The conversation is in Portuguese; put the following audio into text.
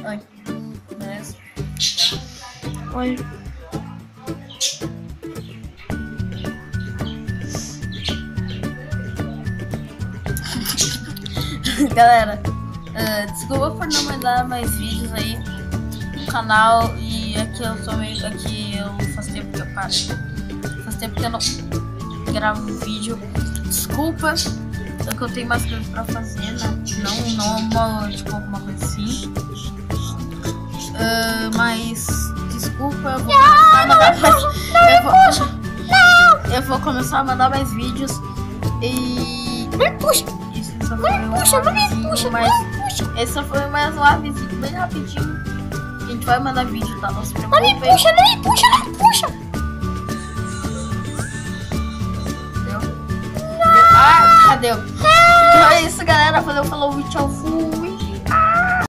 Oi. Beleza? Oi. Galera, desculpa por não mandar mais vídeos aí no canal. E aqui eu tô meio. Aqui eu faz tempo que eu paro. Faz tempo que eu não gravo vídeo. Desculpa, é que eu tenho mais coisas pra fazer, né? Não tipo alguma coisa assim. Mas desculpa, eu vou começar a mandar mais. Eu vou começar a mandar mais vídeos. E. Não me puxa! Isso Não me puxa, não me puxa, mas não me puxa! esse só foi mais um avisinho bem rapidinho. A gente vai mandar vídeo, tá? Não se Não me preocupe. puxa, não me puxa, não me puxa! Deu? Ah, deu. Então é isso, galera. Valeu, falou, tchau, fui.